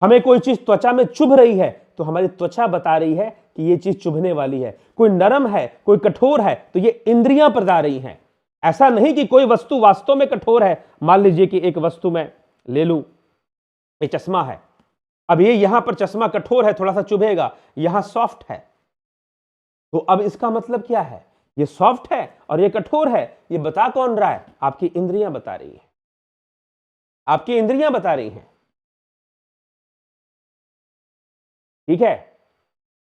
हमें कोई चीज त्वचा में चुभ रही है तो हमारी त्वचा बता रही है कि ये चीज चुभने वाली है। कोई नरम है, कोई कठोर है, तो ये इंद्रियां बता रही हैं। ऐसा नहीं कि कोई वस्तु वास्तव में कठोर है। मान लीजिए कि एक वस्तु में ले लूं, ये चश्मा है, अब ये यहां पर चश्मा कठोर है, थोड़ा सा चुभेगा, यहां सॉफ्ट है, तो अब इसका मतलब क्या है, ये सॉफ्ट है और ये कठोर है, ये बता कौन रहा है, आपकी इंद्रियां बता रही है, आपकी इंद्रियां बता रही हैं। ठीक है,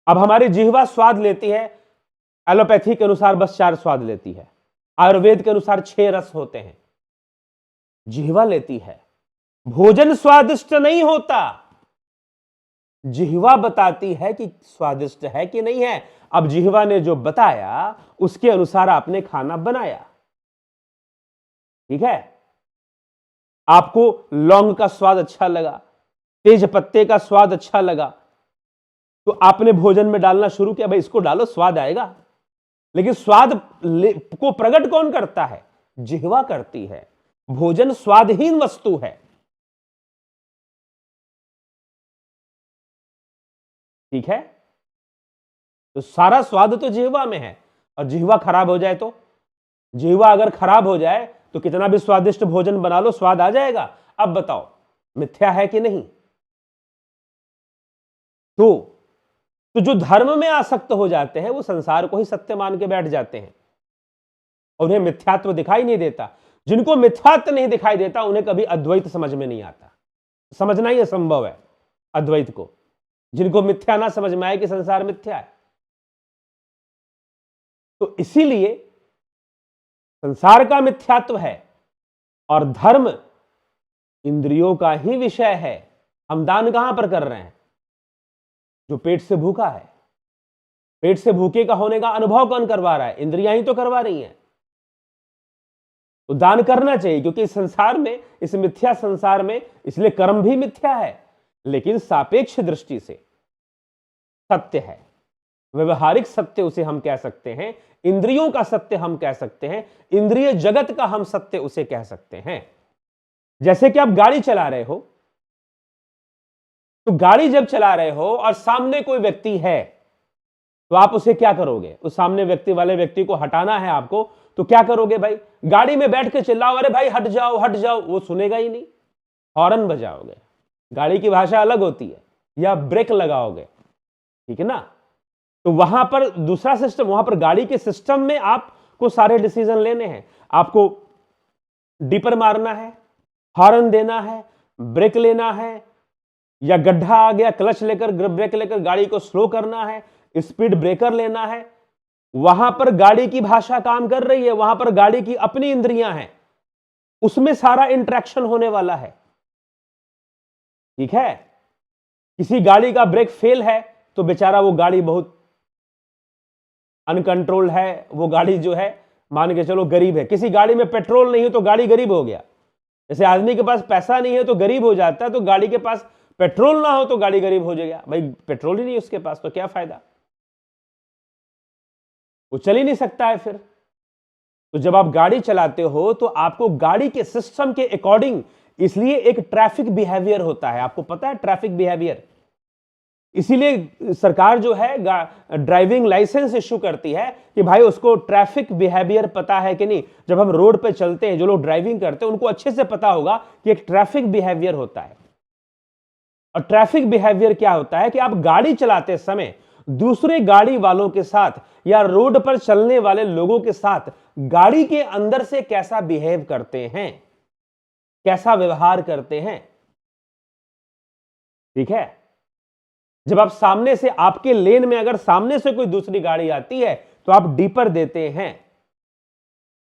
अब हमारी जिह्वा स्वाद लेती है, एलोपैथी के अनुसार बस 4 स्वाद लेती है, आयुर्वेद के अनुसार 6 रस होते हैं, जिह्वा लेती है। भोजन स्वादिष्ट नहीं होता, जिह्वा बताती है कि स्वादिष्ट है कि नहीं है। अब जिह्वा ने जो बताया उसके अनुसार आपने खाना बनाया। ठीक है, आपको लौंग का स्वाद अच्छा लगा, तेज पत्ते का स्वाद अच्छा लगा, तो आपने भोजन में डालना शुरू किया, भाई इसको डालो स्वाद आएगा। लेकिन स्वाद को प्रकट कौन करता है, जिह्वा करती है। भोजन स्वादहीन वस्तु है। ठीक है, तो सारा स्वाद तो जिह्वा में है, और जिह्वा खराब हो जाए तो, जिह्वा अगर खराब हो जाए तो कितना भी स्वादिष्ट भोजन बना लो, स्वाद आ जाएगा। अब बताओ मिथ्या है कि नहीं। तो जो धर्म में आसक्त हो जाते हैं वो संसार को ही सत्य मान के बैठ जाते हैं, और उन्हें मिथ्यात्व दिखाई नहीं देता। जिनको मिथ्यात्व नहीं दिखाई देता उन्हें कभी अद्वैत समझ में नहीं आता। समझना ही असंभव है अद्वैत को, जिनको मिथ्या ना समझ में आए कि संसार मिथ्या है। तो इसीलिए संसार का मिथ्यात्व है और धर्म इंद्रियों का ही विषय है। हम दान कहां पर कर रहे हैं, जो पेट से भूखा है, पेट से भूखे का होने का अनुभव कौन करवा रहा है, इंद्रियां ही तो करवा रही हैं। तो दान करना चाहिए, क्योंकि इस संसार में, इस मिथ्या संसार में, इसलिए कर्म भी मिथ्या है, लेकिन सापेक्ष दृष्टि से सत्य है। व्यवहारिक सत्य उसे हम कह सकते हैं, इंद्रियों का सत्य हम कह सकते हैं, इंद्रिय जगत का हम सत्य उसे कह सकते हैं। जैसे कि आप गाड़ी चला रहे हो, तो गाड़ी जब चला रहे हो और सामने कोई व्यक्ति है, तो आप उसे क्या करोगे, उस सामने व्यक्ति वाले व्यक्ति को हटाना है आपको, तो क्या करोगे भाई, गाड़ी में बैठ के चिल्लाओ, अरे भाई हट जाओ हट जाओ, वो सुनेगा ही नहीं, हॉर्न बजाओगे, गाड़ी की भाषा अलग होती है, या ब्रेक लगाओगे। ठीक है ना, तो वहां पर दूसरा सिस्टम, वहां पर गाड़ी के सिस्टम में आपको सारे डिसीजन लेने हैं। आपको डीपर मारना है, हॉर्न देना है, ब्रेक लेना है, या गड्ढा आ गया क्लच लेकर ब्रेक लेकर गाड़ी को स्लो करना है, स्पीड ब्रेकर लेना है। वहां पर गाड़ी की भाषा काम कर रही है, वहां पर गाड़ी की अपनी इंद्रियां हैं, उसमें सारा इंटरेक्शन होने वाला है। ठीक है, किसी गाड़ी का ब्रेक फेल है तो बेचारा वो गाड़ी बहुत अनकंट्रोल्ड है, वो गाड़ी जो है मान के चलो गरीब है। किसी गाड़ी में पेट्रोल नहीं है तो गाड़ी गरीब हो गया। जैसे आदमी के पास पैसा नहीं है तो गरीब हो जाता है, तो गाड़ी के पास पेट्रोल ना हो तो गाड़ी गरीब हो जाएगा। भाई पेट्रोल ही नहीं उसके पास तो क्या फायदा, वो चल ही नहीं सकता है फिर। तो जब आप गाड़ी चलाते हो तो आपको गाड़ी के सिस्टम के अकॉर्डिंग, इसलिए एक ट्रैफिक बिहेवियर होता है, आपको पता है ट्रैफिक बिहेवियर। इसीलिए सरकार जो है ड्राइविंग लाइसेंस इश्यू करती है कि भाई उसको ट्रैफिक बिहेवियर पता है कि नहीं। जब हम रोड पे चलते हैं, जो लोग ड्राइविंग करते हैं उनको अच्छे से पता होगा कि एक ट्रैफिक बिहेवियर होता है। और ट्रैफिक बिहेवियर क्या होता है कि आप गाड़ी चलाते समय दूसरे गाड़ी वालों के साथ या रोड पर चलने वाले लोगों के साथ गाड़ी के अंदर से कैसा बिहेव करते हैं, कैसा व्यवहार करते हैं। ठीक है, जब आप सामने से, आपके लेन में अगर सामने से कोई दूसरी गाड़ी आती है तो आप डीपर देते हैं।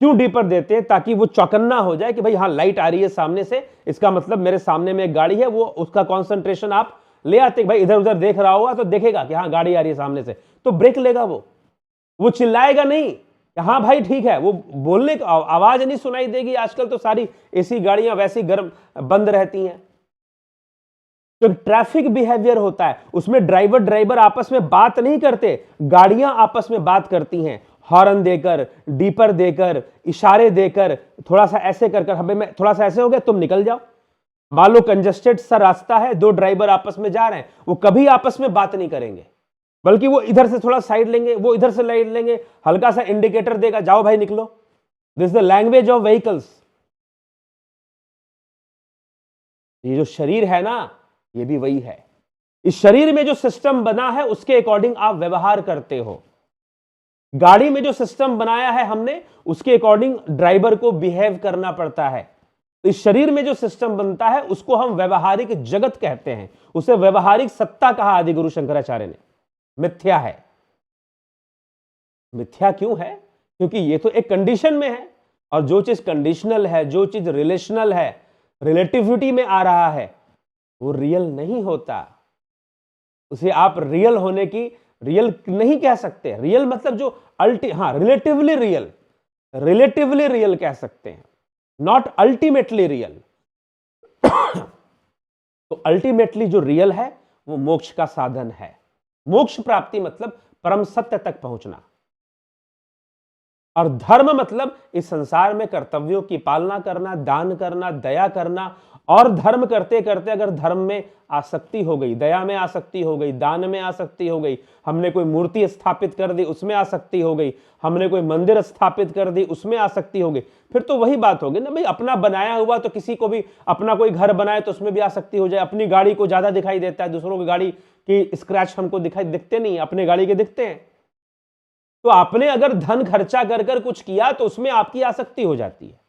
क्यों डीपर देते हैं, ताकि वो चौकन्ना हो जाए कि भाई हाँ लाइट आ रही है सामने से, इसका मतलब मेरे सामने में एक गाड़ी है, वो उसका कंसंट्रेशन आप ले आते। भाई इधर उधर देख रहा होगा तो देखेगा कि हाँ गाड़ी आ रही है सामने से, तो ब्रेक लेगा। वो चिल्लाएगा नहीं कि हाँ भाई ठीक है, वो बोलने की आवाज नहीं सुनाई देगी। आजकल तो सारी एसी गाड़ियां वैसी गर्म बंद रहती हैं। तो ट्रैफिक बिहेवियर होता है, उसमें ड्राइवर आपस में बात नहीं करते, गाड़ियां आपस में बात करती हैं, हॉर्न देकर, डीपर देकर, इशारे देकर, थोड़ा सा ऐसे कर हमें मैं थोड़ा सा ऐसे हो गया तुम निकल जाओ। मान लो कंजेस्टेड सा रास्ता है, दो ड्राइवर आपस में जा रहे हैं, वो कभी आपस में बात नहीं करेंगे, बल्कि वो इधर से थोड़ा साइड लेंगे, वो इधर से साइड लेंगे, हल्का सा इंडिकेटर देगा, जाओ भाई निकलो। This is the language of vehicles. ये जो शरीर है ना, ये भी वही है। इस शरीर में जो सिस्टम बना है उसके अकॉर्डिंग आप व्यवहार करते हो। गाड़ी में जो सिस्टम बनाया है हमने, उसके अकॉर्डिंग ड्राइवर को बिहेव करना पड़ता है। तो इस शरीर में जो सिस्टम बनता है उसको हम व्यवहारिक जगत कहते हैं, उसे व्यवहारिक सत्ता कहा आदि गुरु शंकराचार्य ने। मिथ्या है। मिथ्या क्यों है? क्योंकि ये तो एक कंडीशन में है, और जो चीज कंडीशनल है, जो चीज रिलेशनल है, रिलेटिविटी में आ रहा है, वो रियल नहीं होता। उसे आप रियल होने की रियल नहीं कह सकते। रियल मतलब जो रिलेटिवली रियल, रिलेटिवली रियल कह सकते हैं, नॉट अल्टीमेटली रियल। तो अल्टीमेटली जो रियल है वो मोक्ष का साधन है। मोक्ष प्राप्ति मतलब परम सत्य तक पहुंचना। और धर्म मतलब इस संसार में कर्तव्यों की पालना करना, दान करना, दया करना। और धर्म करते करते अगर धर्म में आसक्ति हो गई, दया में आसक्ति हो गई, दान में आसक्ति हो गई, हमने कोई मूर्ति स्थापित कर दी उसमें आसक्ति हो गई, हमने कोई मंदिर स्थापित कर दी उसमें आसक्ति हो गई, फिर तो वही बात होगी ना भाई, अपना बनाया हुआ तो किसी को भी अपना कोई घर बनाए तो उसमें भी आसक्ति हो जाए। अपनी गाड़ी को ज्यादा दिखाई देता है, दूसरों की गाड़ी की स्क्रैच हमको दिखते नहीं, अपने गाड़ी के दिखते हैं। तो आपने अगर धन खर्चा कर कर कुछ किया तो उसमें आपकी आसक्ति हो जाती है।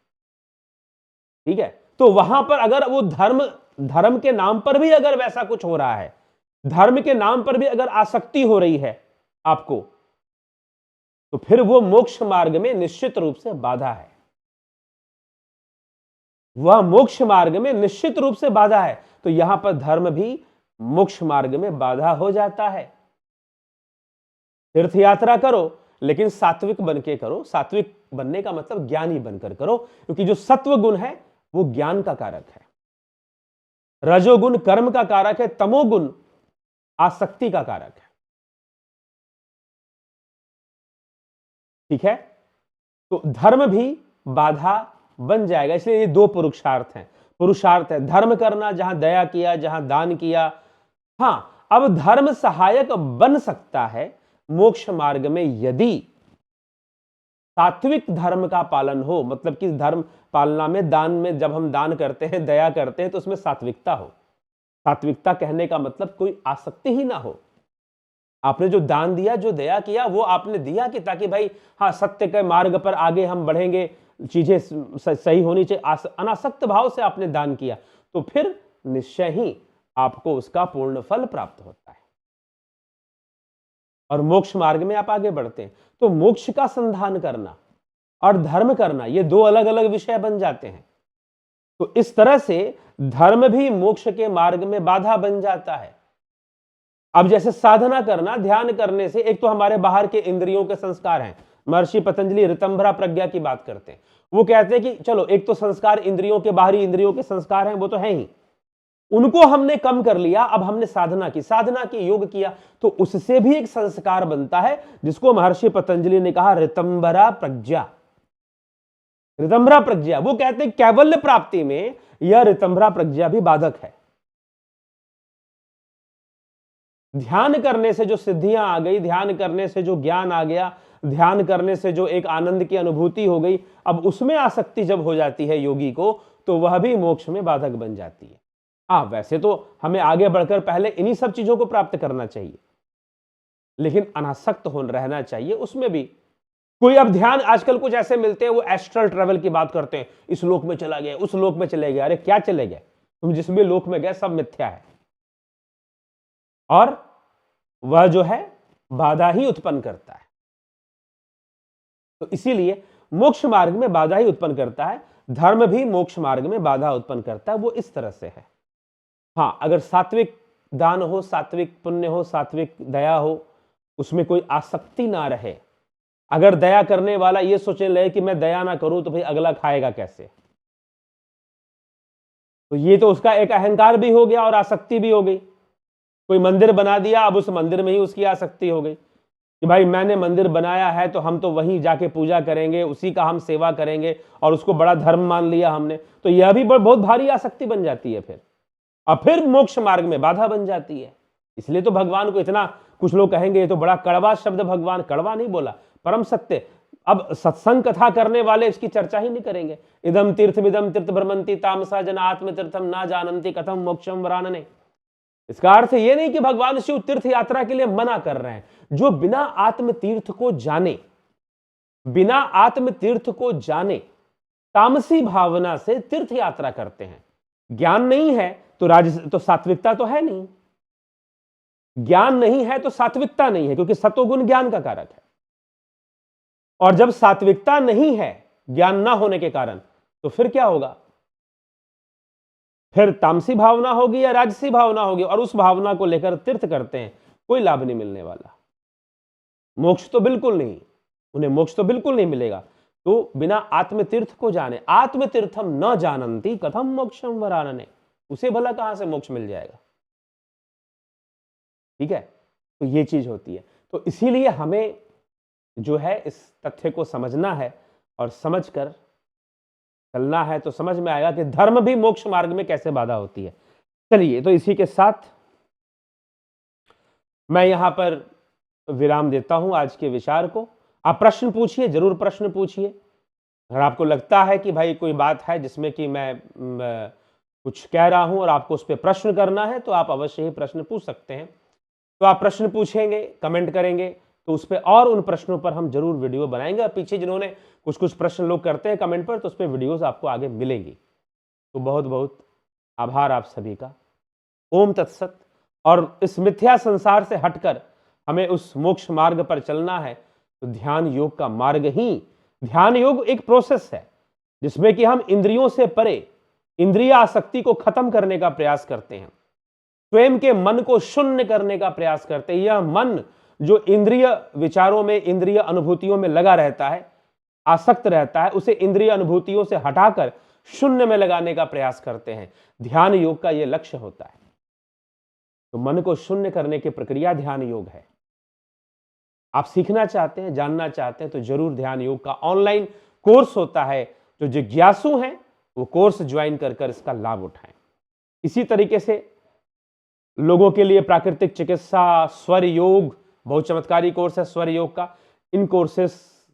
ठीक है, तो वहां पर अगर वो धर्म के नाम पर भी अगर वैसा कुछ हो रहा है, धर्म के नाम पर भी अगर आसक्ति हो रही है आपको, तो फिर वो मोक्ष मार्ग में निश्चित रूप से बाधा है। वह मोक्ष मार्ग में निश्चित रूप से बाधा है। तो यहां पर धर्म भी मोक्ष मार्ग में बाधा हो जाता है। तीर्थ यात्रा करो लेकिन सात्विक बन के करो। सात्विक बनने का मतलब ज्ञानी बनकर करो, क्योंकि जो सत्व गुण है वो ज्ञान का कारक है, रजोगुण कर्म का कारक है, तमोगुण आसक्ति का कारक है। ठीक है, तो धर्म भी बाधा बन जाएगा। इसलिए ये दो पुरुषार्थ हैं। पुरुषार्थ है धर्म करना, जहां दया किया, जहां दान किया। हां, अब धर्म सहायक बन सकता है मोक्ष मार्ग में यदि सात्विक धर्म का पालन हो। मतलब कि धर्म पालना में, दान में, जब हम दान करते हैं, दया करते हैं, तो उसमें सात्विकता हो। सात्विकता कहने का मतलब कोई आसक्ति ही ना हो। आपने जो दान दिया, जो दया किया, वो आपने दिया कि ताकि भाई हाँ, सत्य के मार्ग पर आगे हम बढ़ेंगे, चीजें सही होनी चाहिए। अनासक्त भाव से आपने दान किया तो फिर निश्चय ही आपको उसका पूर्ण फल प्राप्त होता है और मोक्ष मार्ग में आप आगे बढ़ते हैं। तो मोक्ष का संधान करना और धर्म करना, ये दो अलग अलग विषय बन जाते हैं। तो इस तरह से धर्म भी मोक्ष के मार्ग में बाधा बन जाता है। अब जैसे साधना करना, ध्यान करने से एक तो हमारे बाहर के इंद्रियों के संस्कार हैं। महर्षि पतंजलि ऋतंभरा प्रज्ञा की बात करते हैं। वो कहते हैं कि चलो, एक तो संस्कार इंद्रियों के, बाहरी इंद्रियों के संस्कार हैं, वो तो है ही, उनको हमने कम कर लिया। अब हमने साधना की, योग किया, तो उससे भी एक संस्कार बनता है जिसको महर्षि पतंजलि ने कहा ऋतंभरा प्रज्ञा। ऋतंभरा प्रज्ञा, वो कहते हैं कैवल्य प्राप्ति में यह ऋतंभरा प्रज्ञा भी बाधक है। ध्यान करने से जो सिद्धियां आ गई, ध्यान करने से जो ज्ञान आ गया, ध्यान करने से जो एक आनंद की अनुभूति हो गई, अब उसमें आसक्ति जब हो जाती है योगी को, तो वह भी मोक्ष में बाधक बन जाती है। वैसे तो हमें आगे बढ़कर पहले इन्हीं सब चीजों को प्राप्त करना चाहिए, लेकिन अनासक्त हो रहना चाहिए उसमें भी। कोई अब ध्यान आजकल कुछ ऐसे मिलते हैं, वो एस्ट्रल ट्रेवल की बात करते हैं, इस लोक में चला गया, उस लोक में चले गए। अरे क्या चले गए? तुम जिस भी लोक में गए सब मिथ्या है, और वह जो है बाधा ही उत्पन्न करता है। तो इसीलिए मोक्ष मार्ग में बाधा ही उत्पन्न करता है। धर्म भी मोक्ष मार्ग में बाधा उत्पन्न करता है। वो इस तरह से है। हाँ, अगर सात्विक दान हो, सात्विक पुण्य हो, सात्विक दया हो, उसमें कोई आसक्ति ना रहे। अगर दया करने वाला ये सोचने लगे कि मैं दया ना करूं तो भाई अगला खाएगा कैसे, तो ये तो उसका एक अहंकार भी हो गया और आसक्ति भी हो गई। कोई मंदिर बना दिया, अब उस मंदिर में ही उसकी आसक्ति हो गई कि भाई मैंने मंदिर बनाया है तो हम तो वहीं जाके पूजा करेंगे, उसी का हम सेवा करेंगे, और उसको बड़ा धर्म मान लिया हमने। तो यह भी बहुत भारी आसक्ति बन जाती है फिर, और फिर मोक्ष मार्ग में बाधा बन जाती है। इसलिए तो भगवान को इतना, कुछ लोग कहेंगे ये तो बड़ा कड़वा शब्द, भगवान कड़वा नहीं बोला, परम सत्य। अब सत्संग कथा करने वाले इसकी चर्चा ही नहीं करेंगे। इदम तीर्थ विदम तीर्थ भ्रमंती तामसा जन आत्म तीर्थम ना जानंती कथम मोक्षम वरानने। इसका अर्थ ये नहीं कि भगवान शिव तीर्थ यात्रा के लिए मना कर रहे हैं। जो बिना आत्म तीर्थ को जाने, बिना आत्म तीर्थ को जाने तामसी भावना से तीर्थ यात्रा करते हैं, ज्ञान नहीं है तो सात्विकता तो है नहीं, ज्ञान नहीं है तो सात्विकता नहीं है, क्योंकि सतोगुण ज्ञान का कारक है। और जब सात्विकता नहीं है ज्ञान ना होने के कारण, तो फिर क्या होगा? फिर तामसी भावना होगी या राजसी भावना होगी, और उस भावना को लेकर तीर्थ करते हैं, कोई लाभ नहीं मिलने वाला। मोक्ष तो बिल्कुल नहीं, उन्हें मोक्ष तो बिल्कुल नहीं मिलेगा। तो बिना आत्मतीर्थ को जाने, आत्मतीर्थम न जानंती कथम मोक्षम वरानने, उसे भला कहां से मोक्ष मिल जाएगा? ठीक है, तो ये चीज होती है। तो इसीलिए हमें जो है इस तथ्य को समझना है, और समझकर चलना है, तो समझ में आएगा कि धर्म भी मोक्ष मार्ग में कैसे बाधा होती है। चलिए, तो इसी के साथ मैं यहां पर विराम देता हूं आज के विचार को। आप प्रश्न पूछिए, जरूर प्रश्न पूछिए। अगर आपको लगता है कि भाई कोई बात है जिसमें कि मैं कुछ कह रहा हूं और आपको उस पर प्रश्न करना है, तो आप अवश्य ही प्रश्न पूछ सकते हैं। तो आप प्रश्न पूछेंगे, कमेंट करेंगे, तो उस पर और उन प्रश्नों पर हम जरूर वीडियो बनाएंगे। और पीछे जिन्होंने कुछ कुछ प्रश्न लोग करते हैं कमेंट पर, तो उस पर वीडियोस आपको आगे मिलेंगी। तो बहुत बहुत आभार आप सभी का। ओम तत्सत। और इस मिथ्या संसार से हटकर हमें उस मोक्ष मार्ग पर चलना है, तो ध्यान योग का मार्ग ही, ध्यान योग एक प्रोसेस है जिसमें कि हम इंद्रियों से परे इंद्रिय आसक्ति को खत्म करने का प्रयास करते हैं, स्वयं के मन को शून्य करने का प्रयास करते हैं। यह मन जो इंद्रिय विचारों में, इंद्रिय अनुभूतियों में लगा रहता है, आसक्त रहता है, उसे इंद्रिय अनुभूतियों से हटाकर शून्य में लगाने का प्रयास करते हैं। ध्यान योग का यह लक्ष्य होता है। तो मन को शून्य करने की प्रक्रिया ध्यान योग है। आप सीखना चाहते हैं, जानना चाहते हैं, तो जरूर ध्यान योग का ऑनलाइन कोर्स होता है। जो जिज्ञासु हैं वो कोर्स ज्वाइन कर इसका लाभ उठाएं। इसी तरीके से लोगों के लिए प्राकृतिक चिकित्सा, स्वर योग, बहुत चमत्कारी कोर्स है स्वर योग का, इन कोर्सेस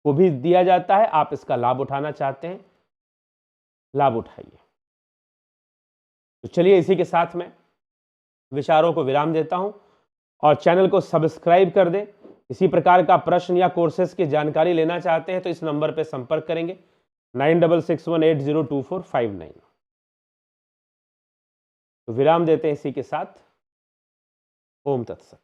को भी दिया जाता है। आप इसका लाभ उठाना चाहते हैं, लाभ उठाइए। तो चलिए, इसी के साथ में विचारों को विराम देता हूं, और चैनल को सब्सक्राइब कर दें। इसी प्रकार का प्रश्न या कोर्सेज की जानकारी लेना चाहते हैं तो इस नंबर पर संपर्क करेंगे 9661802459। तो विराम देते हैं इसी के साथ। ओम तत्सत।